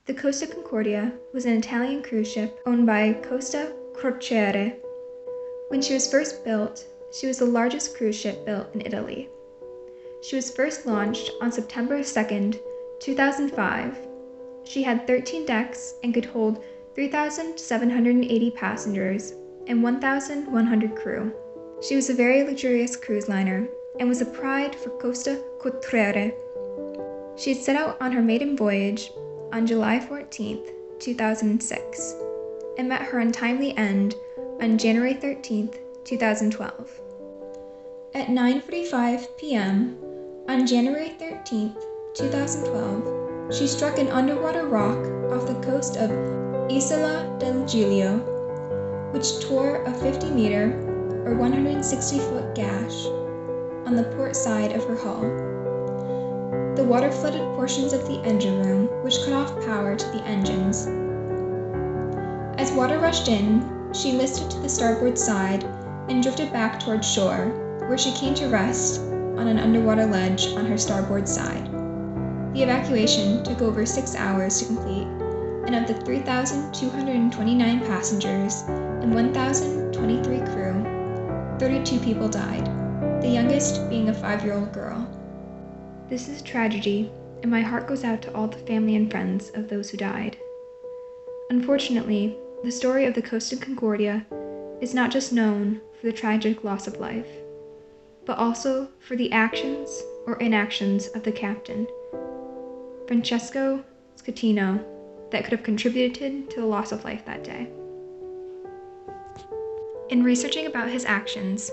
The Costa Concordia was an Italian cruise ship owned by Costa Crociere. When she was first built, she was the largest cruise ship built in Italy. She was first launched on September 2nd, 2005. She had 13 decks and could hold 3,780 passengers and 1,100 crew. She was a very luxurious cruise liner and was a pride for Costa Concordia. She had set out on her maiden voyage on July 14, 2006, and met her untimely end on January 13, 2012. At 9:45 p.m. on January 13, 2012, she struck an underwater rock off the coast of Isola del Giglio, which tore a 50-meter or 160-foot gash on the port side of her hull. The water flooded portions of the engine room, which cut off power to the engines. As water rushed in, she listed to the starboard side and drifted back towards shore, where she came to rest on an underwater ledge on her starboard side. The evacuation took over 6 hours to complete, and of the 3,229 passengers and 1,023 crew, 32 people died, the youngest being a 5-year-old girl. This is a tragedy, and my heart goes out to all the family and friends of those who died. Unfortunately, the story of the Costa Concordia is not just known for the tragic loss of life, but also for the actions or inactions of the captain, Francesco Schettino, that could have contributed to the loss of life that day. In researching about his actions,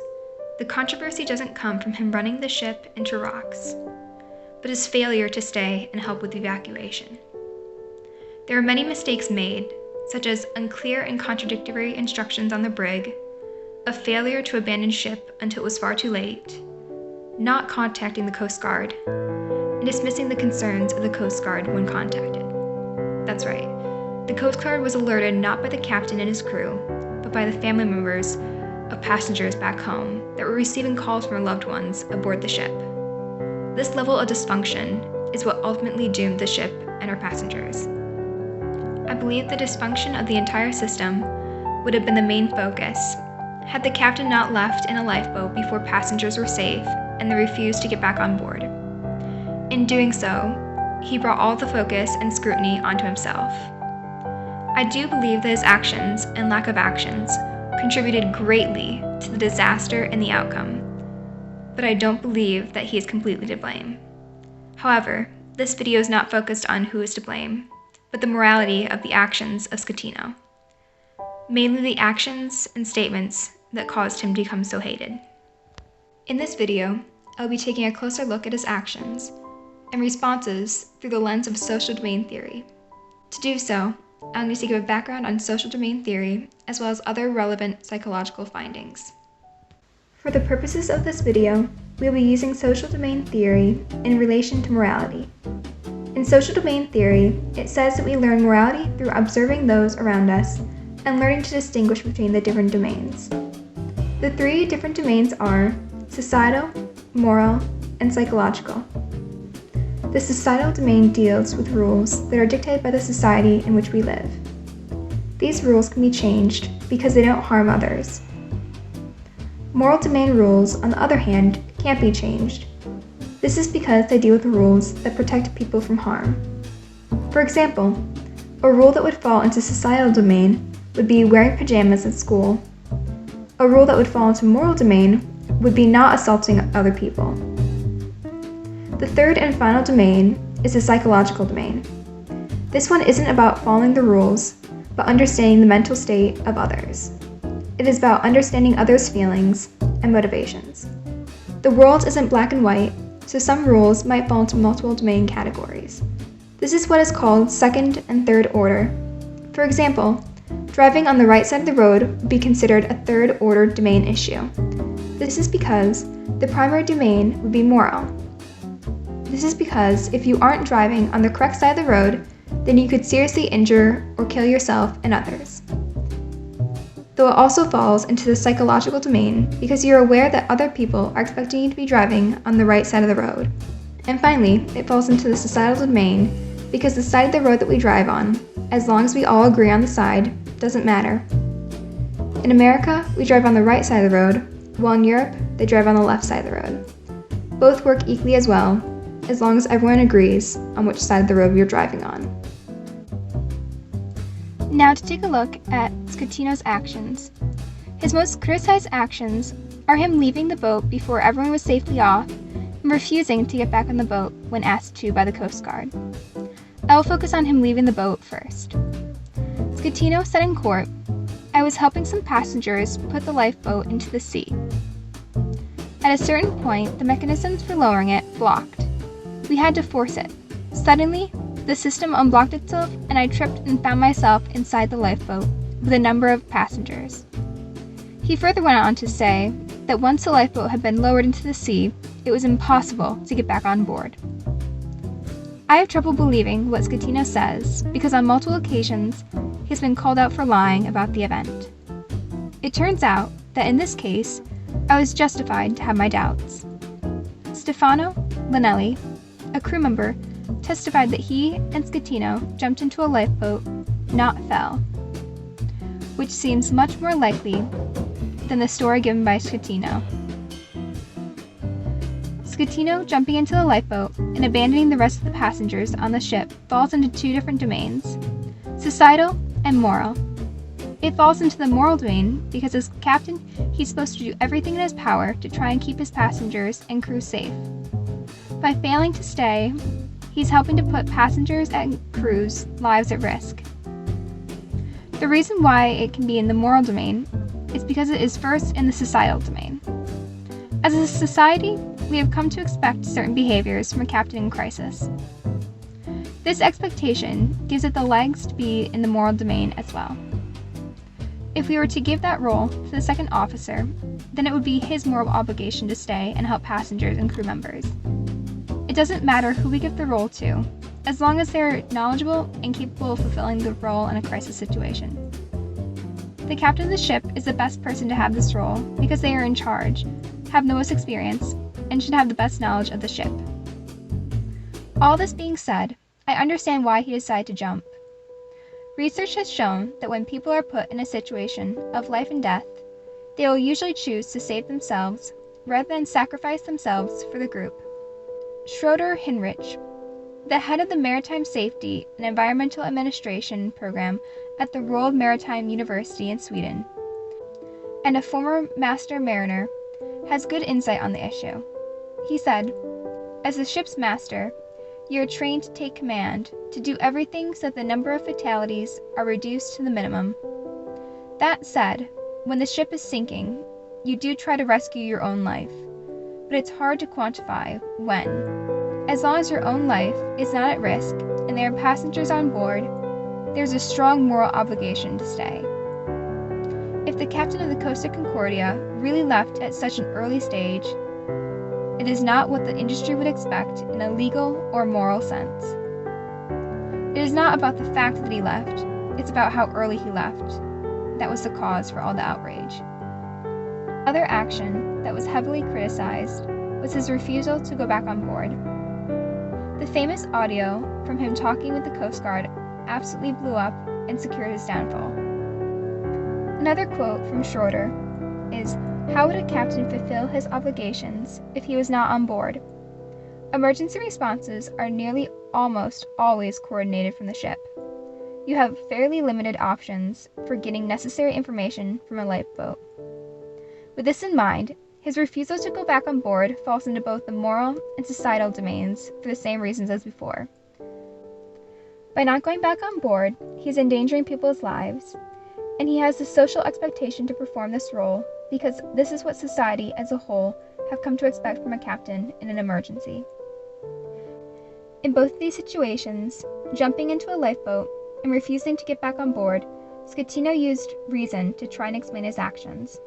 the controversy doesn't come from him running the ship into rocks, but his failure to stay and help with the evacuation. There are many mistakes made, such as unclear and contradictory instructions on the brig, a failure to abandon ship until it was far too late, not contacting the Coast Guard, and dismissing the concerns of the Coast Guard when contacted. That's right, the Coast Guard was alerted not by the captain and his crew, but by the family members of passengers back home that were receiving calls from their loved ones aboard the ship. This level of dysfunction is what ultimately doomed the ship and her passengers. I believe the dysfunction of the entire system would have been the main focus had the captain not left in a lifeboat before passengers were safe and they refused to get back on board. In doing so, he brought all the focus and scrutiny onto himself. I do believe that his actions and lack of actions contributed greatly to the disaster and the outcome, but I don't believe that he is completely to blame. However, this video is not focused on who is to blame, but the morality of the actions of Schettino, mainly the actions and statements that caused him to become so hated. In this video, I'll be taking a closer look at his actions and responses through the lens of social domain theory. To do so, I'll need to give a background on social domain theory as well as other relevant psychological findings. For the purposes of this video, we'll be using social domain theory in relation to morality. In social domain theory, it says that we learn morality through observing those around us and learning to distinguish between the different domains. The 3 different domains are societal, moral, and psychological. The societal domain deals with rules that are dictated by the society in which we live. These rules can be changed because they don't harm others. Moral domain rules, on the other hand, can't be changed. This is because they deal with rules that protect people from harm. For example, a rule that would fall into societal domain would be wearing pajamas at school. A rule that would fall into moral domain would be not assaulting other people. The third and final domain is the psychological domain. This one isn't about following the rules, but understanding the mental state of others. It is about understanding others' feelings and motivations. The world isn't black and white, so some rules might fall into multiple domain categories. This is what is called second and third order. For example, driving on the right side of the road would be considered a third order domain issue. This is because the primary domain would be moral. This is because if you aren't driving on the correct side of the road, then you could seriously injure or kill yourself and others. Though it also falls into the psychological domain because you're aware that other people are expecting you to be driving on the right side of the road. And finally, it falls into the societal domain because the side of the road that we drive on, as long as we all agree on the side, doesn't matter. In America, we drive on the right side of the road, while in Europe, they drive on the left side of the road. Both work equally as well, as long as everyone agrees on which side of the road we are driving on. Now to take a look at Schettino's actions. His most criticized actions are him leaving the boat before everyone was safely off and refusing to get back on the boat when asked to by the Coast Guard. I will focus on him leaving the boat first. Schettino said in court, "I was helping some passengers put the lifeboat into the sea. At a certain point, the mechanisms for lowering it blocked. We had to force it. Suddenly, the system unblocked itself and I tripped and found myself inside the lifeboat with a number of passengers." He further went on to say that once the lifeboat had been lowered into the sea, it was impossible to get back on board. I have trouble believing what Schettino says because on multiple occasions, he's been called out for lying about the event. It turns out that in this case, I was justified to have my doubts. Stefano Lanelli, a crew member, testified that he and Schettino jumped into a lifeboat, not fell, which seems much more likely than the story given by Schettino. Schettino jumping into the lifeboat and abandoning the rest of the passengers on the ship falls into two different domains, societal and moral. It falls into the moral domain because as captain, he's supposed to do everything in his power to try and keep his passengers and crew safe. By failing to stay, he's helping to put passengers and crew's lives at risk. The reason why it can be in the moral domain is because it is first in the societal domain. As a society, we have come to expect certain behaviors from a captain in crisis. This expectation gives it the legs to be in the moral domain as well. If we were to give that role to the second officer, then it would be his moral obligation to stay and help passengers and crew members. It doesn't matter who we give the role to, as long as they're knowledgeable and capable of fulfilling the role in a crisis situation. The captain of the ship is the best person to have this role because they are in charge, have the most experience, and should have the best knowledge of the ship. All this being said, I understand why he decided to jump. Research has shown that when people are put in a situation of life and death, they will usually choose to save themselves rather than sacrifice themselves for the group. Schroeder Hinrich, the head of the Maritime Safety and Environmental Administration program at the Royal Maritime University in Sweden, and a former master mariner, has good insight on the issue. He said, "As the ship's master, you are trained to take command, to do everything so that the number of fatalities are reduced to the minimum. That said, when the ship is sinking, you do try to rescue your own life, but it's hard to quantify when. As long as your own life is not at risk and there are passengers on board, there's a strong moral obligation to stay. If the captain of the Costa Concordia really left at such an early stage, it is not what the industry would expect in a legal or moral sense. It is not about the fact that he left, it's about how early he left. That was the cause for all the outrage." Other action that was heavily criticized was his refusal to go back on board. The famous audio from him talking with the Coast Guard absolutely blew up and secured his downfall. Another quote from Schroeder is, "How would a captain fulfill his obligations if he was not on board? Emergency responses are nearly almost always coordinated from the ship. You have fairly limited options for getting necessary information from a lifeboat." With this in mind, his refusal to go back on board falls into both the moral and societal domains for the same reasons as before. By not going back on board, he is endangering people's lives, and he has the social expectation to perform this role because this is what society as a whole have come to expect from a captain in an emergency. In both of these situations, jumping into a lifeboat and refusing to get back on board, Schettino used reason to try and explain his actions.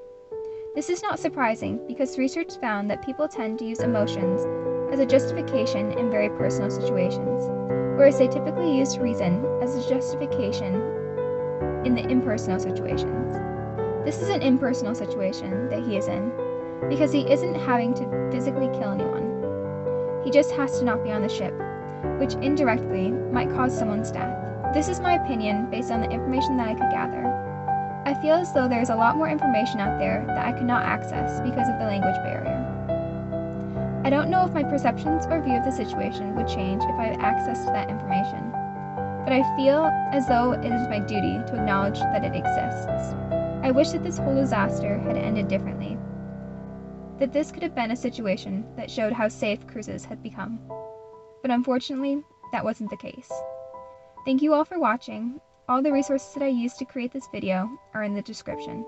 This is not surprising because research found that people tend to use emotions as a justification in very personal situations, whereas they typically use reason as a justification in the impersonal situations. This is an impersonal situation that he is in, because he isn't having to physically kill anyone. He just has to not be on the ship, which indirectly might cause someone's death. This is my opinion based on the information that I could gather. I feel as though there is a lot more information out there that I could not access because of the language barrier. I don't know if my perceptions or view of the situation would change if I had access to that information, but I feel as though it is my duty to acknowledge that it exists. I wish that this whole disaster had ended differently, that this could have been a situation that showed how safe cruises had become. But unfortunately, that wasn't the case. Thank you all for watching. All the resources that I used to create this video are in the description.